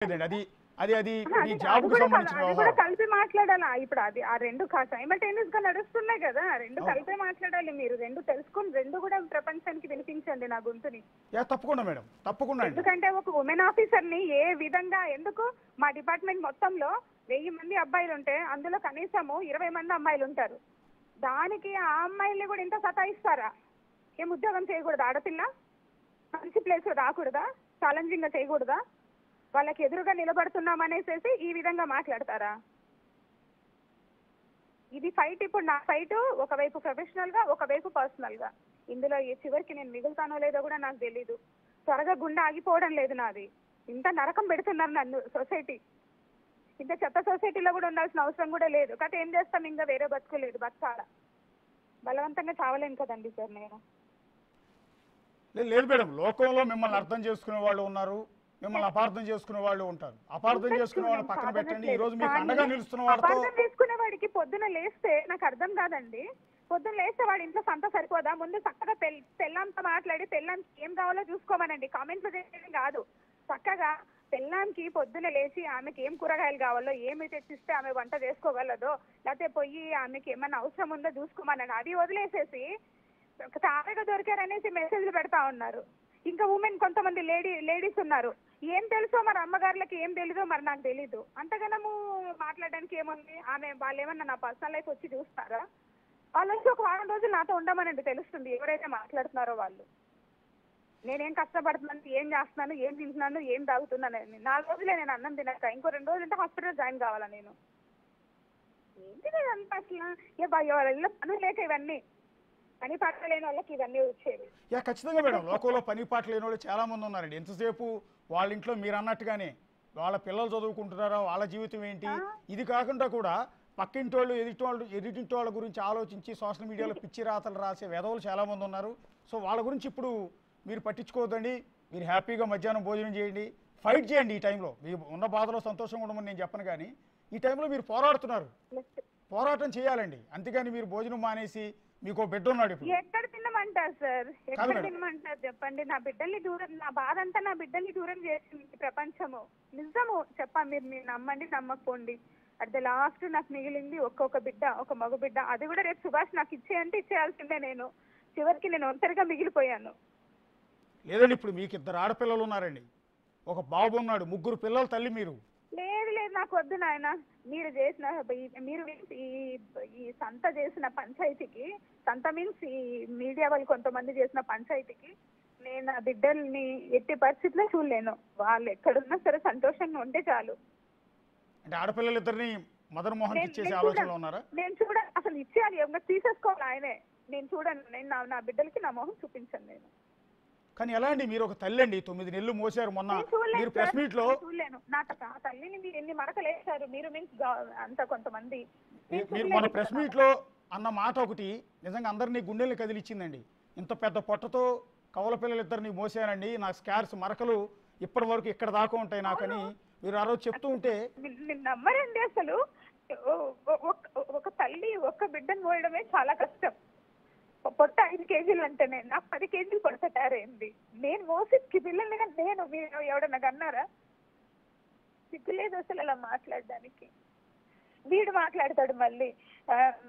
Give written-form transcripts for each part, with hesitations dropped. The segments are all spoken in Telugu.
లేదండి. అది అది అది మీ అది జాబ్‌కి కూడా సంబంధించిన అది కూడా వ్యవహారం. కలిపి మాట్లాడాలా? ఇప్పుడు అది ఆ 2 సైమల్టేనియస్ గా నడుస్తున్నాయి కదా! 2 అవును. కలిపే మాట్లాడాలి మీరు. 2 తెలుసుకొని 2 కూడా ప్రపంచానికి వినిపించండి నా గొంతుని. తప్పకుండా మేడం. తప్పకుండా అండి. ఎందుకంటే ఒక ఉమెన్ ఆఫీసర్‌ని ఏ విధంగా ఎందుకు మా డిపార్ట్మెంట్ మొత్తంలో 1000 మంది అబ్బాయిలుంటే అందులో కనీసము 20 మంది అమ్మాయిలుంటారు. దానికి ఆ అమ్మాయిల్ని కూడా ఇంత సతాయిస్తారా? ఏం ఉద్యోగం చేయకూడదా ఆడపిల్ల? మంచి ప్లేస్‌లో రాకూడదా? ఛాలెంజింగ్‌గా చేయకూడదా? వాళ్ళకి ఎదురుగా నిలబడుతున్నాం అనేసేసి ఈ విధంగా మాట్లాడతారా? ఇది ఫైట్. ఇప్పుడు నా ఫైట్ ఒకవైపు ప్రొఫెషనల్ గా, ఒకవైపు పర్సనల్ గా. ఇందులో ఈ చివరికి నేను మిగులుతానో లేదో కూడా నాకు తెలీదు. త్వరగా గుండె ఆగిపోవడం లేదు నాది. ఇంత నరకం పెడుతున్నారు నన్ను సొసైటీ. ఇంత చెత్త సొసైటీలో కూడా ఉండాల్సిన అవసరం కూడా లేదు. కాకపోతే ఏం చేస్తాం, ఇంకా వేరే బతుకులేదు, బతకాల. బలవంతంగా చావలేను కదండి సార్ నేను. లేదు మేడం. లోకంలో మిమ్మల్ని అర్థం చేసుకునే వాళ్ళు ఉన్నారు. మిమ్మల్ని అపార్థం చేసుకునే వాళ్ళు ఉంటారు. అపార్థం చేసుకునే వాళ్ళని పక్కన పెట్టండి. ఈ రోజు మీకు అండగా నిలుస్తున్న వాళ్ళతో అపార్థం చేసుకునే వాడికి పొద్దున లేస్తే నాకు అర్థం కాదండి. పొద్దున లేస్తే వాడి ఇంట్లో సంత సరిపోదా? ముందు చక్కగా పెళ్ళాంతో మాట్లాడి పెళ్ళాంకి ఏం కావాలో చూసుకోమనండి. కామెంట్లు చేయడం కాదు. చక్కగా పెళ్ళాంకి పొద్దున లేచి ఆమెకి ఏం కూరగాయలు కావాలో, ఏమి తెచ్చిస్తే ఆమె వంట చేసుకోగలదో, లేకపోతే పోయి ఆమెకి ఏమన్నా అవసరం ఉందో చూసుకోమనండి. అది వదిలేసేసి తారగా దొరికారనేసి మెసేజ్లు పెడతా ఉన్నారు. ఇంకా ఉమెన్ కొంతమంది లేడీస్ ఉన్నారు. ఏం తెలుసో మరి అమ్మగారులకి ఏం తెలీదో మరి నాకు తెలీదు. అంతగానము మాట్లాడడానికి ఏముంది? వాళ్ళు ఏమన్నా నా పర్సనల్ లైఫ్ వచ్చి చూస్తారా? వాళ్ళు వచ్చి ఒక వారం రోజులు నాతో ఉండమనండి, తెలుస్తుంది ఎవరైతే మాట్లాడుతున్నారో వాళ్ళు. నేనేం కష్టపడుతున్నాను, ఏం చేస్తున్నాను, ఏం తింటున్నాను, ఏం తాగుతున్నాను. 4 రోజులే నేను అన్నం తినక, ఇంకో 2 రోజులు అంటే హాస్పిటల్ జాయిన్ కావాలా నేను? ఏంటి అంత అసలు వాళ్ళ పనులు లేక ఇవన్నీ, పని పట్టలేని వాళ్ళకి ఇవన్నీ వచ్చేవి. ఖచ్చితంగా మేడం. లోకంలో పని పాట లేని వాళ్ళు చాలా మంది ఉన్నారండి. ఎంతసేపు వాళ్ళ ఇంట్లో మీరు అన్నట్టుగానే వాళ్ళ పిల్లలు చదువుకుంటున్నారా, వాళ్ళ జీవితం ఏంటి, ఇది కాకుండా కూడా పక్కింటి వాళ్ళు ఎదుటింటి వాళ్ళ గురించి ఆలోచించి సోషల్ మీడియాలో పిచ్చి రాతలు రాసే వెధవులు చాలా మంది ఉన్నారు. సో వాళ్ళ గురించి ఇప్పుడు మీరు పట్టించుకోవద్దండి. మీరు హ్యాపీగా మధ్యాహ్నం భోజనం చేయండి, ఫైట్ చేయండి. ఈ టైంలో మీ ఉన్న బాధలో సంతోషంగా ఉండమని నేను చెప్పను, కానీ ఈ టైంలో మీరు పోరాడుతున్నారు, పోరాటం చేయాలండి. అంతేగాని మీరు భోజనం మానేసి మీకు బిడ్డ ఉన్నాడు ఇప్పుడు. ఎక్కడ తినమంటారు సార్? ఎక్కడ తినమంటారు చెప్పండి? నా బిడ్డల్ని దూరం, నా బాధ అంతా నా బిడ్డల్ని దూరం చేసింది ప్రపంచము. నిజము మీరు నమ్మండి, నమ్మకపోండి. అట్ ద లాస్ట్ నాకు మిగిలింది ఒక్కొక్క బిడ్డ, ఒక మగ బిడ్డ. అది కూడా రేపు సుభాష్ నాకు ఇచ్చేయంటే ఇచ్చేయాల్సిందే. నేను చివరికి నేను ఒంటరిగా మిగిలిపోయాను. లేదండి, ఇప్పుడు మీకు 2 ఆడపిల్లలు ఉన్నారండి, ఒక బాబు ఉన్నాడు, 3 పిల్లల తల్లి మీరు. లేదు లేదు, నాకు వద్దు నాయన. మీరు చేసిన మీరు ఈ సంత చేసిన పంచాయతీకి, సంత మీన్స్ ఈ మీడియా వాళ్ళు కొంతమంది చేసిన పంచాయతీకి నేను నా బిడ్డల్ని ఎట్టి పరిస్థితిలో చూడలేను. వాళ్ళు ఎక్కడున్నా సరే సంతోషంగా ఉంటే చాలు. అంటే ఆడపిల్లలు ఇద్దరిని మదన్ మోహన్ ఇచ్చేసే ఆలోచనలో ఉన్నారా? నేను చూడండి, అసలు ఇచ్చేయాలి, ఏమన్నా తీసేసుకోవాలి ఆయనే. నేను చూడండి, నేను నా బిడ్డలకి నా మొహం చూపించాను నేను. కానీ ఎలా అండి, మీరు ఒక తల్లి అండి, 9 నెలలు మోసారు. మొన్న మీరు ప్రెస్ మీట్ లో చూడలేను. నా తల్లిని మీరు ఎన్ని మడకలు వేశారు, మీరు మీన్స్ అంత కొంతమంది. మీరు మన ప్రెస్ మీట్ లో అన్న మాట ఒకటి నిజంగా అందరినీ గుండెల్ని కదిలిచ్చిందండి. ఇంత పెద్ద పొట్టతో కవల పిల్లలు ఇద్దరిని మోసానండి, నా స్కార్స్ మరకలు ఇప్పటి వరకు ఇక్కడ దాకా ఉంటాయి నాకని మీరు ఆ రోజు చెప్తూ ఉంటే నమ్మరండి. అసలు ఒక తల్లి ఒక్క బిడ్డను మోయడమే చాలా కష్టం. పొట్ట 5 కేజీలు అంటేనే నాకు 10 కేజీలు పొట్ట తయారైంది. నేను మోసి పిల్లల్ని నేను మీరు ఎవడన్నా కన్నారా? సిగ్గులేదు అసలు అలా మాట్లాడడానికి. వీడు మాట్లాడతాడు మళ్ళీ,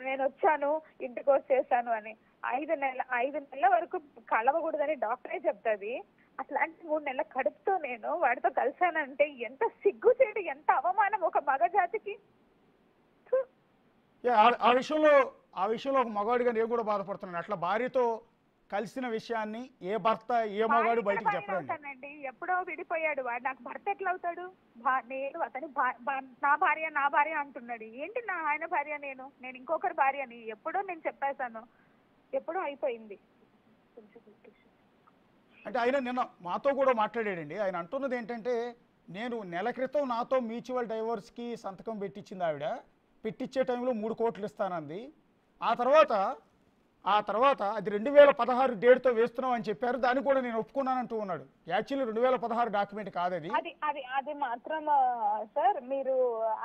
నేను వచ్చాను ఇంటికి వచ్చేసాను అని. 5 నెలల వరకు కలవకూడదని డాక్టరే చెప్తుంది. అట్లాంటి 3 నెలల కడుపుతో నేను వాడితో కలిసానంటే ఎంత సిగ్గు చేయడం, ఎంత అవమానం ఒక మగ జాతికి. ఆ విషయంలో ఒక మగవాడిగా నేను కూడా బాధపడుతున్నాను. అట్లా భార్యతో కలిసిన విషయాన్ని ఏ భర్త ఏ మగాడు బయటికి చెప్పండి. ఎప్పుడో విడిపోయాడు వాడు, నాకు భర్త ఎట్లా అవుతాడు? నేను అతని నా భార్య అంటున్నాడు. ఏంటి ఆయన భార్య, నేను ఇంకొకరి భార్యని ఎప్పుడో నేను చెప్పేశాను, ఎప్పుడో అయిపోయింది. అంటే ఆయన నిన్న మాతో కూడా మాట్లాడాడండి. ఆయన అంటున్నది ఏంటంటే, నేను నెల క్రితం నాతో మ్యూచువల్ డైవోర్స్కి సంతకం పెట్టించింది ఆవిడ, పెట్టించే టైంలో 3 కోట్లు ఇస్తానంది. ఆ తర్వాత అది 2016 డేట్తో వేస్తున్నాం అని చెప్పారు. దాన్ని కూడా నేను ఒప్పుకున్నానంటూ ఉన్నాడు. యాక్చువల్లీ 2016 డాక్యుమెంట్ కాదు అది. అది మాత్రం సార్, మీరు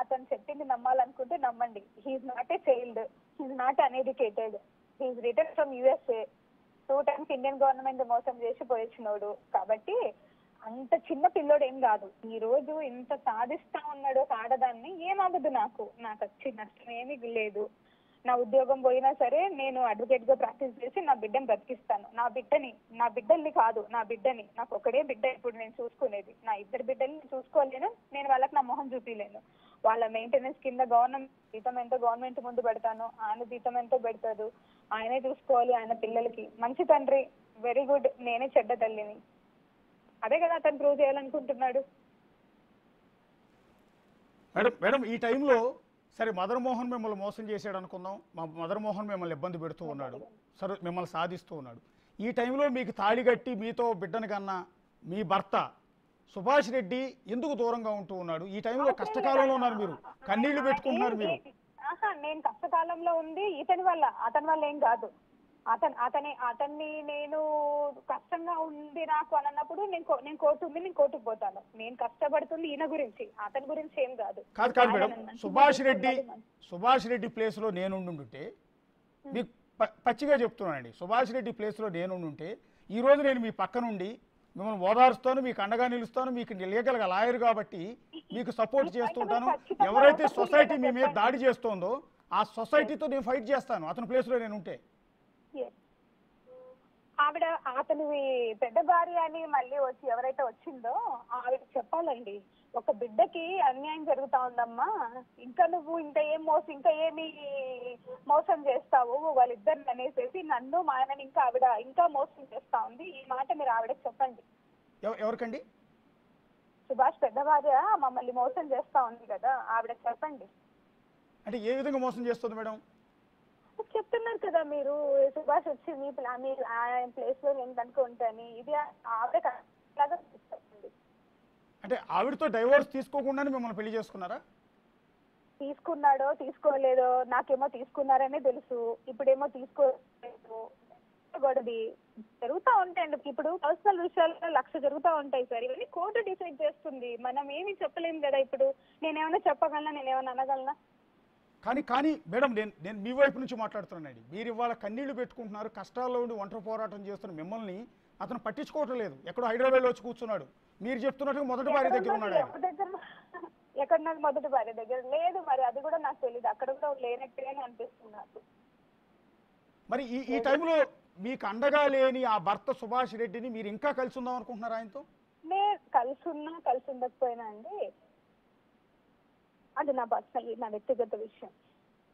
అతను చెప్పింది నమ్మాలనుకుంటే నమ్మండి. He is not a child, he is not uneducated, he is return from USA. 2 times Indian government మోసం చేసి పోయొచ్చినోడు. కాబట్టి అంత చిన్న పిల్లోడు ఏం కాదు. ఈ రోజు ఇంత సాధిస్తా ఉన్నాడు ఒక ఆడదాన్ని, ఏమవ్వదు నాకు వచ్చి నష్టం ఏమీ లేదు. నా ఉద్యోగం పోయినా సరే నేను అడ్వకేట్ గా ప్రాక్టీస్ చేసి నా బిడ్డని బ్రతికిస్తాను. నా బిడ్డల్ని కాదు, నా బిడ్డని. నాకు ఒకడే బిడ్డ ఇప్పుడు నేను చూసుకునేది. నా ఇద్దరు బిడ్డల్ని చూసుకోలేను, నేను వాళ్ళకి నా మొహం చూపించలేను. వాళ్ళ మెయింటెనెన్స్ కింద గవర్నమెంట్ జీతం ఎంతో గవర్నమెంట్ ముందు పెడతాను, ఆయన జీతం ఎంతో పెడతాడు, ఆయనే చూసుకోవాలి. ఆయన పిల్లలకి మంచి తండ్రి, వెరీ గుడ్. నేనే చెడ్డ తల్లిని, అదే కదా అతను ప్రూవ్ చేయాలనుకుంటున్నాడు. మేడం ఈ టైంలో సరే మదన్ మోహన్ మిమ్మల్ని మోసం చేశాడు అనుకుందాం, మదన్ మోహన్ మిమ్మల్ని ఇబ్బంది పెడుతూ ఉన్నాడు, సరే మిమ్మల్ని సాధిస్తూ ఉన్నాడు. ఈ టైంలో మీకు తాళి కట్టి మీతో బిడ్డని కన్నా మీ భర్త సుభాష్ రెడ్డి ఎందుకు దూరంగా ఉంటూ ఉన్నాడు? ఈ టైంలో కష్టకాలంలో ఉన్నారు, మీరు కన్నీళ్లు పెట్టుకుంటున్నారు. మీరు నేను కష్టకాలంలో ఉంది అతని వల్ల ఏం కాదు. అతన్ని నేను కష్టంగా ఉంది నాకు అని అన్నప్పుడు నేను కోర్టుకు పోతాను. నేను కష్టపడుతుంది ఈయన గురించి, అతని గురించి ఏం కాదు. కాదు మేడం, సుభాష్ రెడ్డి ప్లేస్ లో నేనుండుంటే, మీకు పచ్చిగా చెప్తున్నానండి, సుభాష్ రెడ్డి ప్లేస్ లో నేనుండుంటే ఈ రోజు నేను మీ పక్క నుండి మిమ్మల్ని ఓదారుస్తాను, మీకు అండగా నిలుస్తాను, మీకు లీగల్ గా లాయర్ కాబట్టి మీకు సపోర్ట్ చేస్తూ ఉంటాను. ఎవరైతే సొసైటీ మీ మీద దాడి చేస్తోందో ఆ సొసైటీతో నేను ఫైట్ చేస్తాను అతని ప్లేస్ లో నేను ఉంటే. ఆవిడ అతని పెద్ద భార్య అని మళ్ళీ వచ్చి ఎవరైతే వచ్చిందో ఆవిడ చెప్పాలండి, ఒక బిడ్డకి అన్యాయం జరుగుతా ఉందమ్మా, ఇంకా ఏమి మోసం చేస్తావు వాళ్ళిద్దరిని అనేసి నన్ను మా ఆయనని ఆవిడ ఇంకా మోసం చేస్తా ఉంది. ఈ మాట మీరు ఆవిడకి చెప్పండి. ఎవరికండి? సుభాష్ పెద్ద భార్య మమ్మల్ని మోసం చేస్తా ఉంది కదా, ఆవిడకి చెప్పండి. అంటే ఏ విధంగా మోసం చేస్తుంది మేడం? చెప్తున్నారు కదా మీరు, సుభాష్ వచ్చి మీ ఆయన ప్లేస్ లో నేను కనుక ఉంటాను, ఇది ఆవిడ అంటే ఆవిడతో డైవోర్స్ తీసుకోకుండానే మిమ్మల్ని పెళ్లి చేసుకున్నారా? తీసుకున్నాడో తీసుకోలేదో, నాకేమో తీసుకున్నారనే తెలుసు, ఇప్పుడేమో తీసుకోలేదు. గొడవది జరుగుతూ ఉంటాయండి. ఇప్పుడు పర్సనల్ విషయాల్లో 1,00,000 జరుగుతూ ఉంటాయి సార్. ఇవన్నీ కోర్టు డిసైడ్ చేస్తుంది, మనం ఏమి చెప్పలేము కదా. ఇప్పుడు నేనేమైనా చెప్పగలనా, నేనేమైనా అనగలనా? కానీ మేడం నేను మీ వైపు నుంచి మాట్లాడుతున్నానండి. మీరు ఇవాళ కన్నీళ్లు పెట్టుకుంటున్నారు, కష్టాల్లో ఉండి ఒంటరి పోరాటం చేస్తున్న మిమ్మల్ని అతను పట్టించుకోవటం లేదు. ఎక్కడో హైదరాబాద్లో వచ్చి కూర్చున్నాడు. మీరు చెప్తున్నట్టుగా మొదటి భార్య దగ్గర ఉన్నాడు ఆయన. ఎక్కడ నాకు మొదటి భార్య దగ్గర లేదు, మరి అది కూడా నాకు తెలియదు. అక్కడ కూడా లేనట్టుగానే అనిపిస్తుంది నాకు. మరి ఈ టైంలో మీకు అండగా లేని ఆ భర్త సుభాష్ రెడ్డిని మీరు ఇంకా కలిసి ఉందాం అనుకుంటున్నారు ఆయనతో? నేను కలిసి ఉండకపోయినా అండి, అది నా పర్సనల్, నా వ్యక్తిగత విషయం.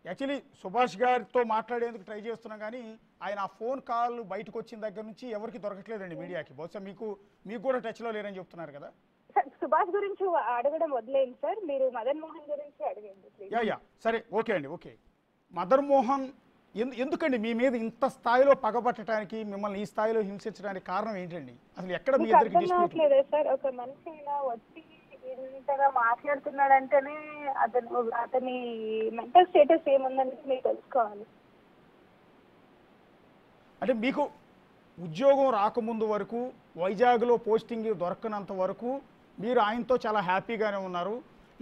యాక్చువల్లీ సుభాష్ గారితో మాట్లాడేందుకు ట్రై చేస్తున్నాం, కానీ ఆయన ఆ ఫోన్ కాల్ బయటకు వచ్చిన దగ్గర నుంచి ఎవరికి దొరకట్లేదండి మీడియాకి. బహుశా మీకు కూడా టచ్లో లేరని చెప్తున్నారు కదా. సుభాష్ గురించి అడగడం వదిలేండి సార్, మీరు మదన్ మోహన్ గురించి అడగండి. యా సరే, ఓకే అండి, ఓకే. మదన్ మోహన్ ఎందుకండి మీ మీద ఇంత స్థాయిలో పగబట్టడానికి, మిమ్మల్ని ఈ స్థాయిలో హింసించడానికి కారణం ఏంటండి? అసలు ఎక్కడ మీ ఇద్దరికి డిస్ప్యూట్? సార్, ఒక మనిషి ఇలా వచ్చి ఇంతగా మాట్లాడుతున్నాడంటేనే అతని మెంటల్ స్టేటస్ ఏముందని మీరు తెలుసుకోవాలి. అంటే మీకు ఉద్యోగం రాకముందు వరకు, వైజాగ్లో పోస్టింగ్ దొరకనంత వరకు మీరు ఆయనతో చాలా హ్యాపీగానే ఉన్నారు.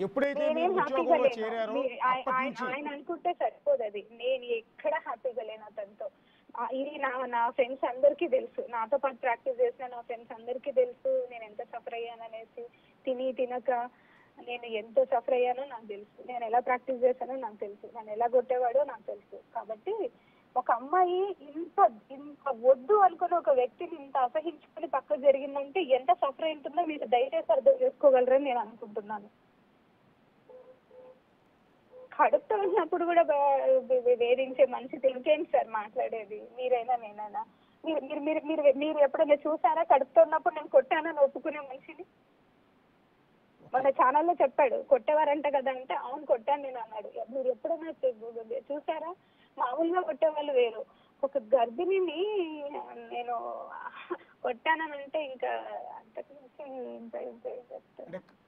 ఎప్పుడైతే మీరు ఉద్యోగంలో చేరారో ఆయన అనుకుంటే సరిపోదు, అది నేను ఎక్కడ హ్యాపీగా లేను అతనితో. ఇది నా ఫ్రెండ్స్ అందరికీ తెలుసు, నాతో పాటు ప్రాక్టీస్ చేసిన నా ఫ్రెండ్స్ అందరికీ తెలుసు నేను ఎంత సఫర్ అయ్యాననేసి. తినక నేను ఎంతో సఫర్ అయ్యానో నాకు తెలుసు, నేను ఎలా ప్రాక్టీస్ చేశానో నాకు తెలుసు, నన్ను ఎలా కొట్టేవాడో నాకు తెలుసు. కాబట్టి ఒక అమ్మాయి ఇంత వద్దు అనుకుని ఒక వ్యక్తిని ఇంత అసహించుకుని పక్కకు జరిగిందంటే ఎంత సఫర్ అయింటుందో మీరు దయచేసి అర్థం చేసుకోగలరని నేను అనుకుంటున్నాను. కడుపుతో ఉన్నప్పుడు కూడా వేధించే మనిషితో ఇంకేం సార్ మాట్లాడేది? మీరైనా నేనైనా మీరు ఎప్పుడైనా చూసారా కడుపుతో ఉన్నప్పుడు నేను కొట్టానని ఒప్పుకునే మనిషిని? మన ఛానల్లో చెప్పాడు, కొట్టేవారంట కదా అంటే అవును కొట్టాను నేను అన్నాడు. మీరు ఎప్పుడైనా చూసారా? మామూలుగా కొట్టేవాళ్ళు వేరు, ఒక గర్భిణిని నేను కొట్టానంటే ఇంకా అంతకు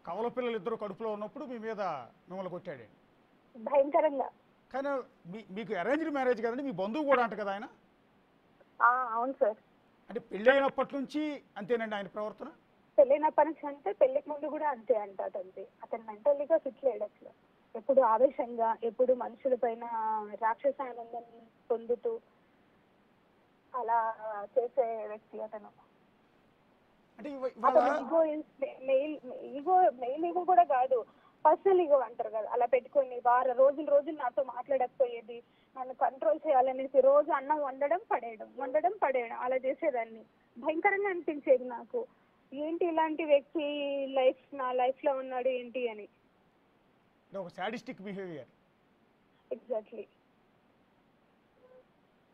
కవల పిల్లలు ఇద్దరు కడుపులో ఉన్నప్పుడు మీ మీద మిమ్మల్ని కొట్టాడు భయంకరంగా. కానీ మీకు అరేంజ్డ్ మ్యారేజ్ కదండి, మీ బంధువు కూడా అంట కదా ఆయన? అవును సార్. అంటే పెళ్ళైనప్పటి నుంచి అంతేనండి ఆయన ప్రవర్తన? పెళ్ళైనప్పటి నుంచి అంటే పెళ్లికి ముందు కూడా అంతే అంట. అతను మెంటల్లీగా ఫిట్ లేడు అసలు. ఎప్పుడు ఆవేశంగా, ఎప్పుడు మనుషుల పైన రాక్షసానందం పొందుతూ అలా చేసే వ్యక్తి అతను. అంటే ఇవాళ అతను మెయిల్ ఈగో కూడా కాదు, పర్సనల్ ఈగో అంటారు కదా, అలా పెట్టుకొని రోజులు రోజులు నాతో మాట్లాడకపోయేది, నన్ను కంట్రోల్ చేయాలనేసి రోజు అన్నం వండడం పడేయడం అలా చేసేదాన్ని. భయంకరంగా అనిపించేది నాకు, ఏంటి ఇలాంటి వ్యక్తి నా లైఫ్ లో ఉన్నాడు ఏంటి అని. ఒక సాడిస్టిక్ బిహేవియర్. ఎగ్జాక్ట్లీ.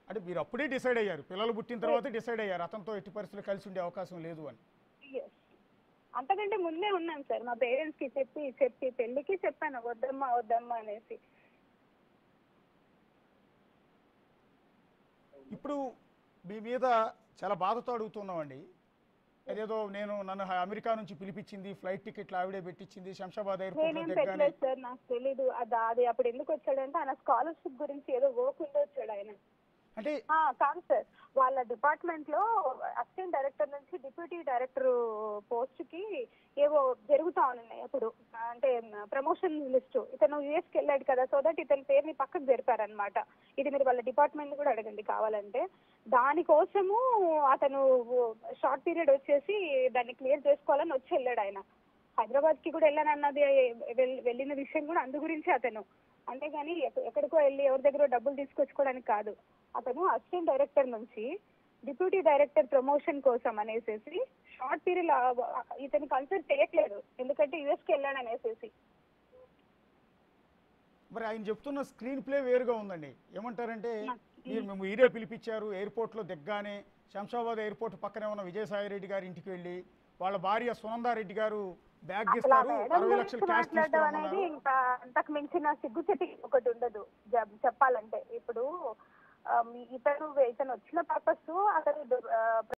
అంటే మీరు అప్పుడే డిసైడ్ అయ్యారు, పిల్లలు పుట్టిన తర్వాత డిసైడ్ అయ్యారు అతనితో ఎట్టి పరిస్థితులు కలిసి ఉండే అవకాశం లేదు అని. అంతకంటే ముందే ఉన్నాను సార్, మా పేరెంట్స్ కి చెప్పి పెళ్లికి చెప్పాను వద్దమ్మా అనేసి. ఇప్పుడు మీ మీద చాలా బాధతో అడుగుతున్నామండి. అదేదో నన్ను అమెరికా నుంచి పిలిపించింది, ఫ్లైట్ టికెట్లు ఆవిడే పెట్టించింది, శంషాబాద్ ఎయిర్పోర్ట్ లో నేనేం దిగ్గానే. పెట్టలేదు సార్, నాకు తెలీదు. అది అప్పుడు ఎందుకు వచ్చాడంటే ఆయన స్కాలర్షిప్ గురించి ఏదో వర్క్ ఉండి వచ్చాడు ఆయన. అంటే కాదు సార్, వాళ్ళ డిపార్ట్మెంట్ లో అసిస్టెంట్ డైరెక్టర్ నుంచి డిప్యూటీ డైరెక్టర్ పోస్ట్ కి ఏవో జరుగుతా ఉన్నాయి అప్పుడు, అంటే ప్రమోషన్ లిస్ట్. ఇతను యుఎస్ కి వెళ్ళాడు కదా, సో దట్ ఇతని పేరుని పక్కకు జరిపారనమాట. ఇది మీరు వాళ్ళ డిపార్ట్మెంట్ కూడా అడగండి కావాలంటే. దానికోసము అతను షార్ట్ పీరియడ్ వచ్చేసి దాన్ని క్లియర్ చేసుకోవాలని వచ్చి వెళ్ళాడు ఆయన. హైదరాబాద్ కి కూడా వెళ్ళానన్నది వెళ్ళిన విషయం కూడా అందు గురించి అతను, అంతేగాని ఎక్కడికో వెళ్ళి ఎవరి దగ్గర డబ్బులు తీసుకొచ్చుకోవడానికి కాదు. అతను అసిస్టెంట్ డైరెక్టర్ నుంచి డిప్యూటీ డైరెక్టర్ ప్రమోషన్ కోసం అనేసి షార్ట్ పీరియడ్ ఇతను కన్సిడర్ చేయట్లేదు, ఎందుకంటే యుఎస్ కి వెళ్ళాడు అనేసి. మరి ఆయన చెప్తున్న స్క్రీన్ ప్లే వేరుగా ఉందండి. ఏమంటారంటే మేము ఈరే పిలిపించారు, ఎయిర్పోర్ట్లో దిగ్గానే శంషాబాద్ ఎయిర్పోర్ట్ పక్కనే ఉన్న విజయసాయి రెడ్డి గారి ఇంటికి వెళ్ళి వాళ్ళ భార్య సునందారెడ్డి గారు బ్యాగ్ ఇస్తారు, 60 లక్షలు క్యాష్ అనేది ఇంకా అంతకు మించిన సిగ్గుచెట్టి ఒకటి ఉండదు చెప్పాలంటే. ఇప్పుడు ఇతను వచ్చిన పర్పస్ అతను